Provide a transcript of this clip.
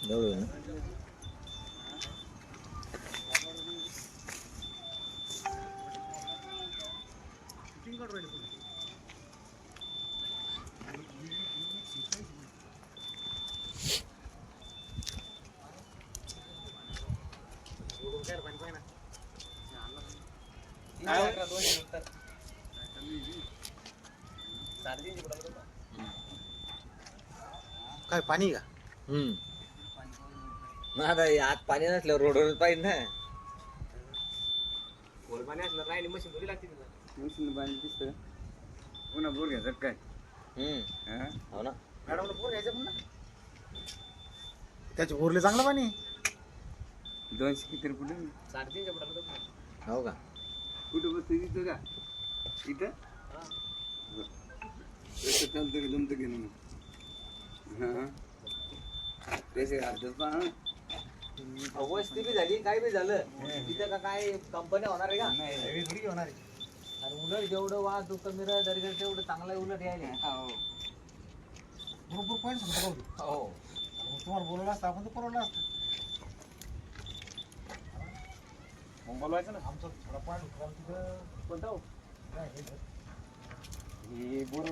जवळ आहे ना. काय पाणी का? आता आत पाणी नसल्यावर रोडवर पाहिजे ना. पाणी असलं राहिली मशीन थोडी लागते तिला. मशीन पाणी दिसतं पुन्हा बोर घ्यायचं काय? हो ना. मॅडमला बोर घ्यायचं पण ना त्याचे बोरले चांगलं पाणी 200 किती रुपये 350 फुटाला हो का. कुठं बसतं इथं का इथं तसं चालतं का जमतं की नाही हां त्याचे अर्धच पाहा वस्ती बी झाली काय बी झालं तिथं का काय कंपन्या होणार आहे का. नाही थोडी होणार आहे. आणि उलट जेवढं वाहतूक कमी दर्जाचं तेवढं चांगलं आहे उलट यायला. बरोबर पॉईंट सांगतो का हो. मग तुम्हाला बोलवलं असतं आपण तर परवडलं असतं. मग बोलवायचं ना. आमचं थोडा पॉईंट होता तिथं कोणता हो? काय हे हे बोर